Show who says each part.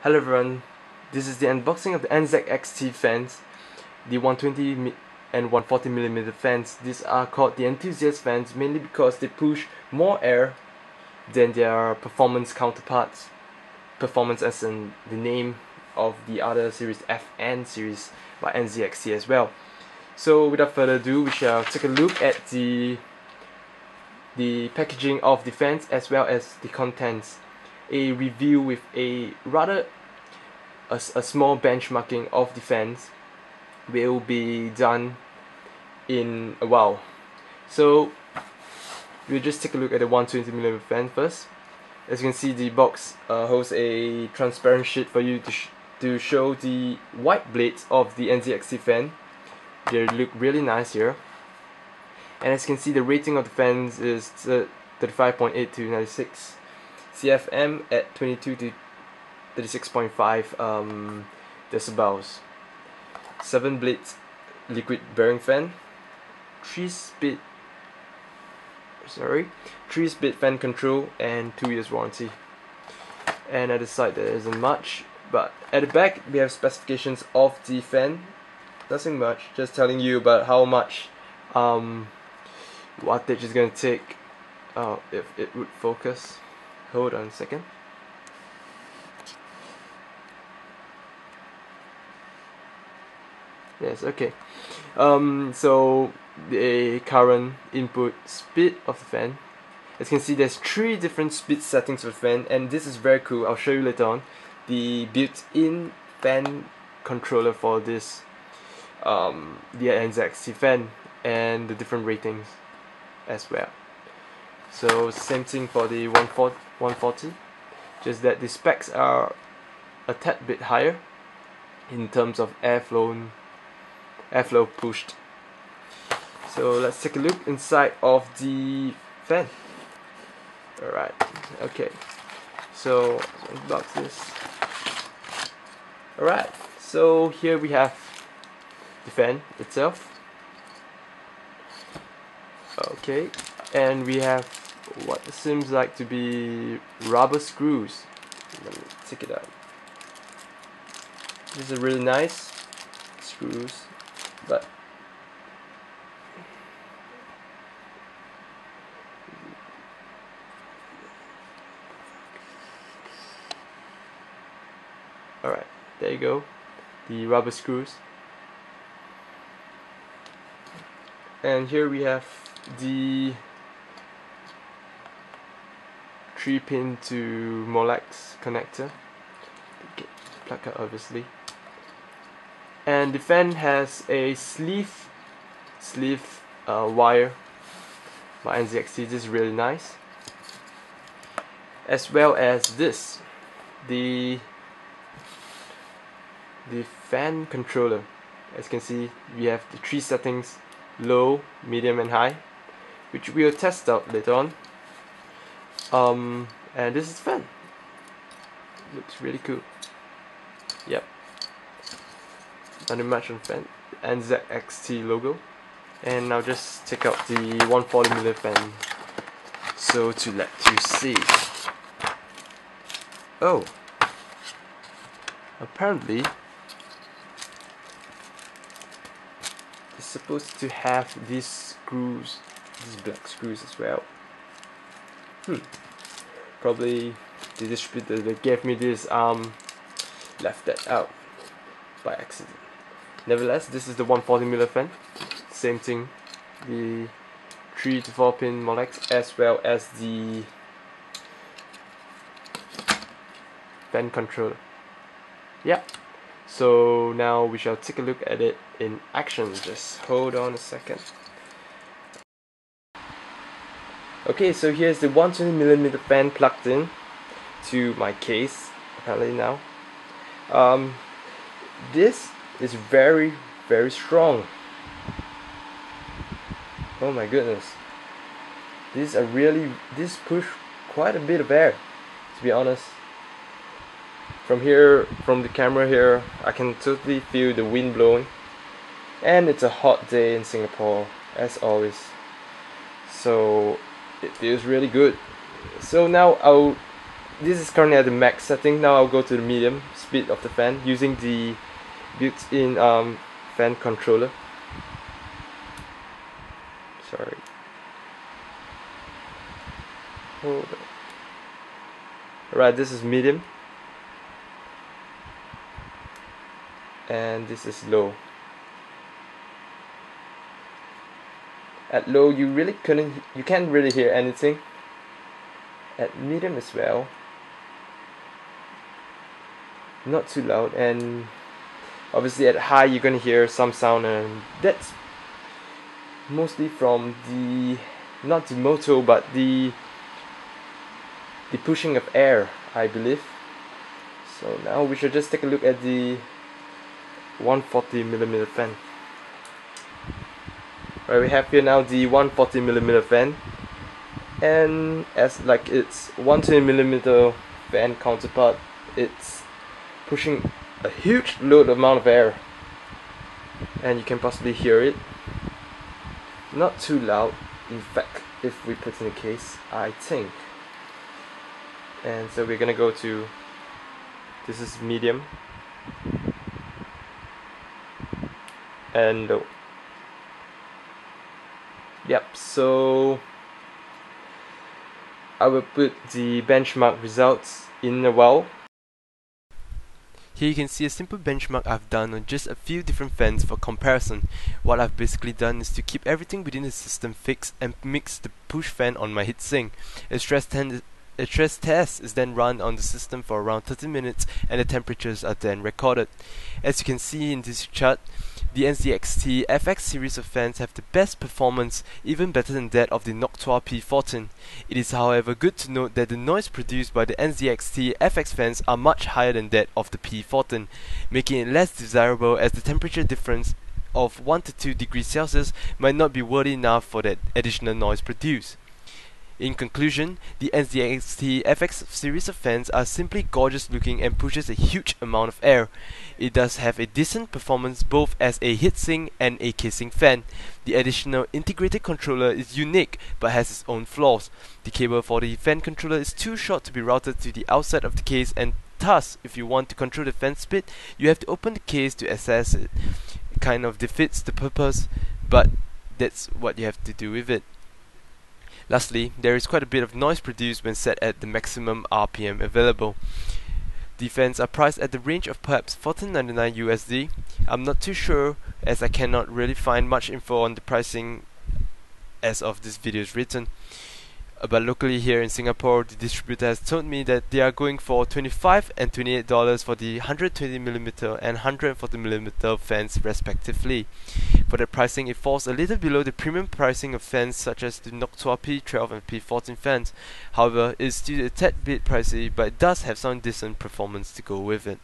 Speaker 1: Hello everyone, this is the unboxing of the NZXT fans, the 120 and 140mm fans. These are called the Enthusiast fans mainly because they push more air than their performance counterparts. Performance as in the name of the other series, FN series by NZXT as well. So without further ado, we shall take a look at the packaging of the fans as well as the contents. A review with a rather a small benchmarking of the fans will be done in a while. So we'll just take a look at the 120mm fan first. As you can see, the box holds a transparent sheet for you to show the white blades of the NZXT fan. They look really nice here. And as you can see, the rating of the fans is 35.8 to 96 CFM at 22 to 36.5 decibels. 7 blades liquid bearing fan, 3-speed fan control, and 2 years warranty. And at the side there isn't much, but at the back we have specifications of the fan. Nothing much, just telling you about how much wattage is going to take. If it would focus. Hold on a second. Yes, okay. So the current input speed of the fan. As you can see, there's 3 different speed settings for the fan, and this is very cool. I'll show you later on the built-in fan controller for this the NZXT fan and the different ratings as well. So same thing for the 140, just that the specs are a tad bit higher in terms of airflow pushed. So let's take a look inside of the fan. Alright, okay. So let's unbox this. Alright, so here we have the fan itself. Okay, and we have what seems like to be rubber screws. Let me take it out. These are really nice screws, but alright, there you go, the rubber screws. And here we have the 3-pin to Molex connector. Okay, plug out obviously. And the fan has a sleeve wire by NZXT. This is really nice. As well as this, the fan controller. As you can see, we have the 3 settings: low, medium, and high, which we'll test out later on. And this is the fan. Looks really cool. Yep. Nothing much on the fan. NZXT logo. And now just take out the 140mm fan, so to let you see. Oh, apparently it's supposed to have these screws, these black screws as well. Probably the distributor that gave me this left that out by accident. Nevertheless, this is the 140mm fan. Same thing, the 3 to 4 pin Molex, as well as the fan controller. Yeah. So now we shall take a look at it in action. Just hold on a second. Okay, so here's the 120mm fan plugged in to my case apparently now. This is very strong. Oh my goodness. These push quite a bit of air, to be honest. From here, from the camera here, I can totally feel the wind blowing. And it's a hot day in Singapore, as always. So it feels really good. So now I'll this is currently at the max setting. Now I'll go to the medium speed of the fan using the built-in fan controller. Sorry. Hold on. Alright, this is medium. And this is low. At low, you can't really hear anything. At medium as well, not too loud, and obviously at high you're gonna hear some sound, and that's mostly from the not the motor but the pushing of air, I believe. So now we should just take a look at the 140mm fan. Right, we have here now the 140mm fan, and as like its 120mm fan counterpart, it's pushing a huge load amount of air, and you can possibly hear it. Not too loud, in fact, if we put in the case, I think. And so we're gonna go to, this is medium and low. Yep, so I will put the benchmark results in a while. Here you can see a simple benchmark I've done on just a few different fans for comparison. What I've basically done is to keep everything within the system fixed and mix the push fan on my heatsink. A stress test is then run on the system for around 30 minutes, and the temperatures are then recorded. As you can see in this chart, the NZXT FX series of fans have the best performance, even better than that of the Noctua P14. It is however good to note that the noise produced by the NZXT FX fans are much higher than that of the P14, making it less desirable, as the temperature difference of 1 to 2 degrees Celsius might not be worthy enough for that additional noise produced. In conclusion, the NZXT FX series of fans are simply gorgeous looking and pushes a huge amount of air. It does have a decent performance both as a heatsink and a casing fan. The additional integrated controller is unique but has its own flaws. The cable for the fan controller is too short to be routed to the outside of the case, and thus, if you want to control the fan speed, you have to open the case to access it. It kind of defeats the purpose, but that's what you have to do with it. Lastly, there is quite a bit of noise produced when set at the maximum RPM available. The fans are priced at the range of perhaps $14.99 USD. I'm not too sure, as I cannot really find much info on the pricing as of this video is written. But locally here in Singapore, the distributor has told me that they are going for $25 and $28 for the 120mm and 140mm fans respectively. For the pricing, it falls a little below the premium pricing of fans such as the Noctua P12 and P14 fans. However, it is still a tad bit pricey, but it does have some decent performance to go with it.